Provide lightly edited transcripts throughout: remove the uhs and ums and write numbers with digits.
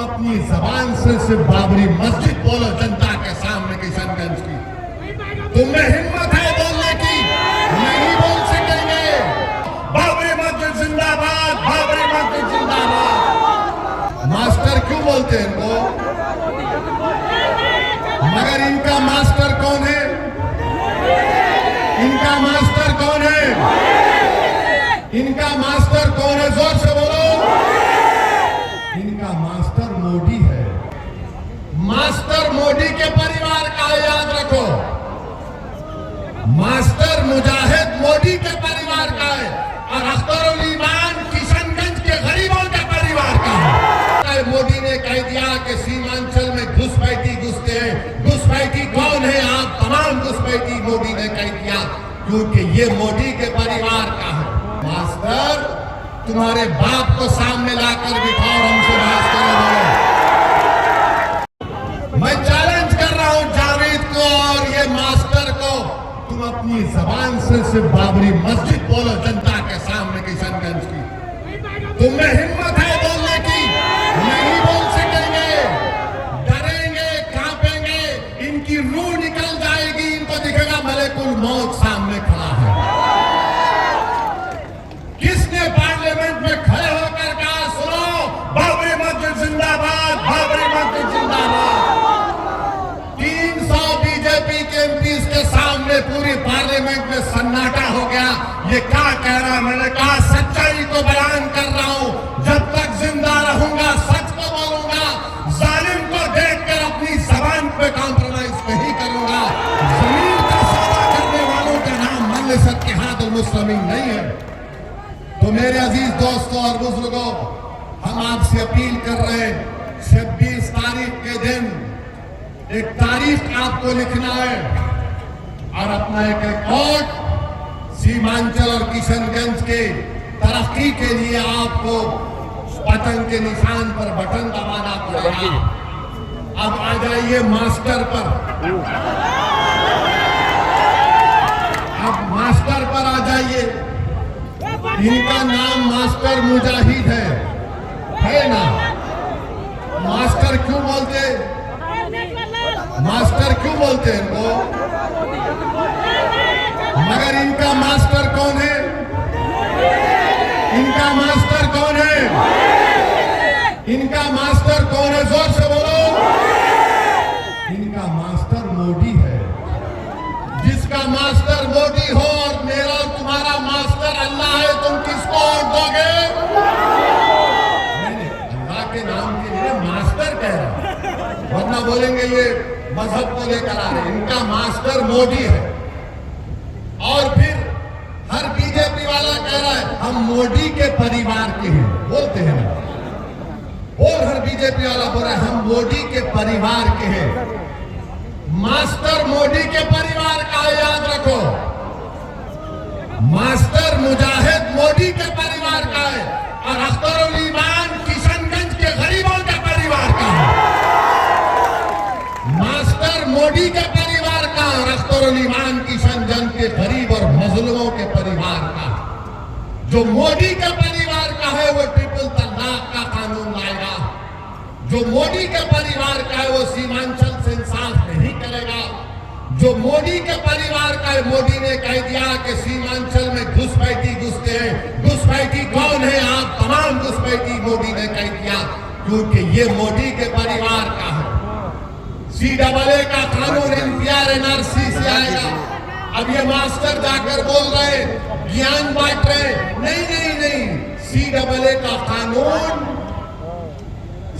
अपनी जबान से सिर्फ बाबरी मस्जिद बोलो जनता के सामने किशनगंज की। तुम्हें हिम्मत है बोलने की? नहीं बोल सकेंगे। बाबरी मस्जिद जिंदाबाद, बाबरी मस्जिद जिंदाबाद। मास्टर क्यों बोलते हैं इनको? मगर इनका मास्टर कौन है? इनका मास्टर कौन है? इनका मास्टर कौन है? जोर से बोलो। इनका मास्टर मोदी है। मास्टर मोदी के परिवार का याद रखो। मास्टर मुजाहिद मोदी के परिवार का है और अख्तरुल ईमान किशनगंज के गरीबों के परिवार का है। मोदी ने कह दिया कि सीमांचल में घुसपैठी घुसते हैं। घुसपैठी कौन है? आप तमाम घुसपैठी मोदी ने कह दिया, क्योंकि ये मोदी के परिवार का है। मास्टर, तुम्हारे बाप को सामने लाकर बिठाओ, हमसे बहस करो। मैं चैलेंज कर रहा हूं जावेद को और ये मास्टर को, तुम अपनी जबान से सिर्फ बाबरी मस्जिद बोलो जनता के सामने किशनगंज की। तुम्हें हिम्मत है बोलने की? नहीं बोल सकेंगे। डरेंगे, कांपेंगे, इनकी रूह निकल जाएगी। इनको दिखेगा मलेकुल मौत सामने खड़ा है। किसने पार्लियामेंट में खड़े होकर कहा सुनो बाबरी मस्जिद जिंदाबाद, बाबरी मस्जिद जिंदाबाद? 300 बीजेपी के एमपीज के सामने पूरी पार्लियामेंट में सन्नाटा हो गया। ये क्या कह रहा? मैंने कहा सच्चाई को बयान कर रहा हूं। जब तक जिंदा रहूंगा सच को बोलूंगा। जालिम को देखकर अपनी जबान पे कॉम्प्रोमाइज नहीं करूंगा। जमीन का सौदा करने वालों का नाम ममलिकत के हाथ मुस्लिमीन नहीं है। तो मेरे अजीज दोस्तों और बुजुर्गों, हम आपसे अपील कर रहे हैं, 26 तारीख के दिन एक तारीख आपको लिखना है और अपना एक रिकॉर्ड सीमांचल और किशनगंज के तरक्की के लिए आपको बटन के निशान पर बटन दबाना पड़ेगा। अब आ जाइए मास्टर पर। अब मास्टर पर आ जाइए। इनका नाम मास्टर मुजाहिद है ना? मास्टर क्यों बोलते? मास्टर क्यों बोलते हैं इनको? मगर इनका मास्टर कौन है? इनका मास्टर कौन है? इनका मास्टर कौन है? जोर से बोलो। इनका मास्टर मोदी है। जिसका मास्टर मोदी हो और मेरा और तुम्हारा मास्टर अल्लाह है, तुम किसको वोट दोगे? नहीं, अल्लाह के नाम के लिए मास्टर कह रहा, वरना बोलेंगे ये मजहब को लेकर आ रहे। इनका मास्टर मोदी है। और फिर हर बीजेपी वाला कह रहा है हम मोदी के परिवार के हैं, बोलते हैं ना। और हर बीजेपी वाला बोल रहा है हम मोदी के परिवार के हैं। मास्टर मोदी के परिवार का याद रखो। मास्टर मुजाहिद मोदी के परिवार का है और अख्तरुल ईमान किशनगंज के गरीबों के परिवार का है। मास्टर मोदी के परिवार का और अख्तरुल ईमान किशनगंज के गरीब और मजलूमों के परिवार का। जो मोदी के परिवार का है वो ट्रिपल तलाक का कानून लाएगा। जो मोदी के परिवार का है वो सीमांचल से इंसाफ नहीं करेगा। जो मोदी के परिवार का है, मोदी ने कह दिया कि सीमांचल में घुसपैठी घुसते हैं। घुसपैठी कौन है? आप तमाम घुसपैठी मोदी ने कह दिया, क्योंकि ये मोदी के परिवार का है। CAA का कानून NPR NRC से आएगा। अब ये मास्टर जाकर बोल रहे ज्ञान बांट रहे। नहीं, CAA का कानून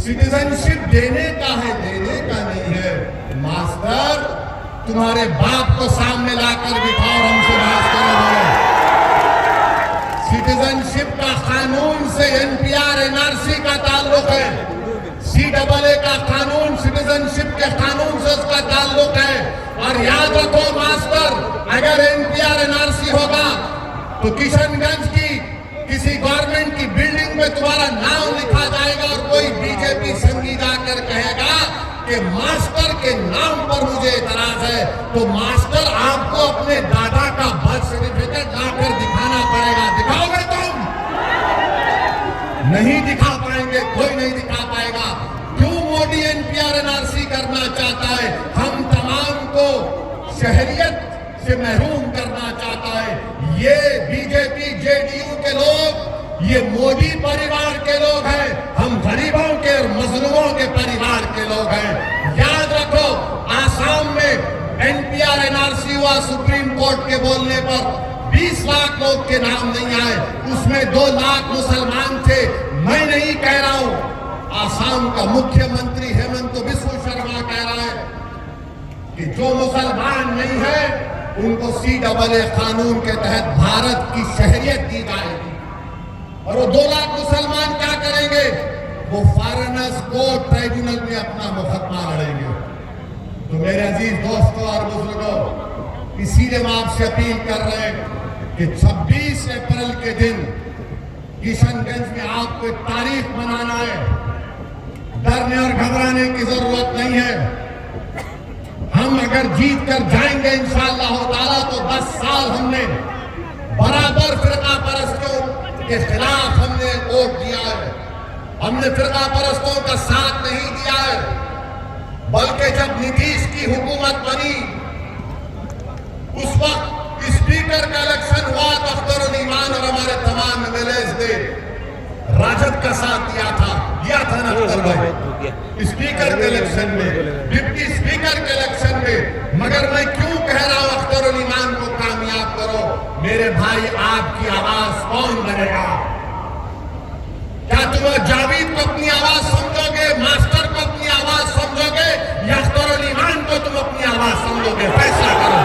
सिटीजनशिप देने का है, देने का नहीं है। मास्टर, तुम्हारे बाप को सामने लाकर बिठाओ, हमसे बहस करो। सिटीजनशिप का कानून से NPR NRC का ताल्लुक है। CAA का कानून सिटीजनशिप के कानून से उसका ताल्लुक है। और याद रखो मास्टर, अगर NPR NRC होगा तो किशनगंज की किसी गवर्नमेंट की बिल्डिंग में तुम्हारा नाम लिखा जाएगा और कोई बीजेपी संगी जाकर कहेगा कि मास्टर के नाम पर मुझे एतराज है, तो मास्टर आपको अपने दादा का बर्थ सर्टिफिकेट लाकर दिखाना पड़ेगा। दिखाओगे तुम? नहीं दिखा पाएंगे, कोई नहीं दिखा पाएगा। भी एनपीआर एनआरसी करना चाहता है, हम तमाम को शहरियत से महरूम करना चाहता है। ये बीजेपी जेडीयू के लोग, ये मोदी परिवार के लोग हैं, हम गरीबों के और मजलूमों के परिवार के लोग हैं। याद रखो, आसाम में एनपीआर एनआरसी हुआ, सुप्रीम कोर्ट के बोलने पर 20 लाख लोग के नाम नहीं आए, उसमें 2 लाख मुसलमान थे। मैं नहीं कह रहा हूं, आसाम का मुख्यमंत्री हेमंत बिस्व शर्मा कह रहा है कि जो मुसलमान नहीं है उनको CAA कानून के तहत भारत की शहरियत दी जाएगी। और वो 2 लाख मुसलमान क्या करेंगे? वो फॉरेनर्स कोर्ट ट्राइब्यूनल में अपना मुकदमा लड़ेंगे। तो मेरे अजीज दोस्तों और बुजुर्गों, इसीलिए हम आपसे अपील कर रहे हैं कि 26 अप्रैल के दिन किशनगंज में आपको एक तारीख मनाना है। डरने और घबराने की जरूरत नहीं है। हम अगर जीत कर जाएंगे इंशाअल्लाह ताला तो 10 साल हमने बराबर फिरका परस्तों के खिलाफ हमने वोट दिया है। हमने फिरका परस्तों का साथ नहीं दिया है, बल्कि जब नीतीश की हुकूमत बनी उस वक्त स्पीकर का इलेक्शन हुआ तो अख्तरुल ईमान और हमारे तमाम एमएलएस ने राजद का साथ दिया था ना अख्तर भाई, स्पीकर के इलेक्शन में, डिप्टी स्पीकर के इलेक्शन में। मगर मैं क्यों कह रहा हूं अख्तरुल ईमान को कामयाब करो? मेरे भाई, आपकी आवाज कौन बनेगा? क्या तुम जावेद को अपनी आवाज समझोगे, मास्टर को अपनी आवाज समझोगे, या अख्तरुल ईमान को तुम अपनी आवाज समझोगे? फैसला करो,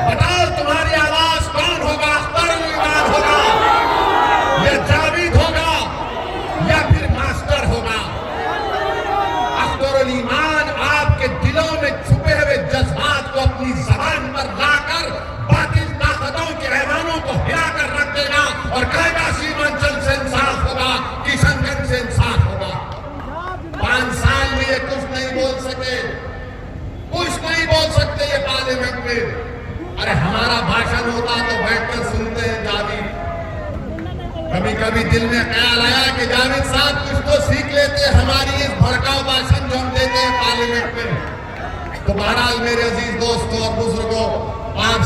बताओ तुम्हारी आवाज कौन होगा? अख्तरुल ईमान होगा या जावेद होगा या फिर मास्टर होगा? अख्तरुल ईमान आपके दिलों में छुपे हुए जज्बात को अपनी जबान पर लाकर बातिल ताकतों के ऐवानों को हिलाकर रख देगा और कहेगा सीमांचल से इंसाफ होगा, किशनगंज से इंसाफ होगा। 5 साल में ये कुछ नहीं बोल सके, कुछ नहीं बोल सकते ये पार्लियामेंट में। अरे हमारा भाषण होता तो बैठकर सुनते हैं जावेद। कभी कभी दिल में ख्याल आया कि जावेद साहब कुछ तो सीख लेते हमारी इस भड़काऊ भाषण जो हम देते हैं पार्लियामेंट में। तो बहरहाल मेरे अजीज दोस्तों और बुजुर्गों, आप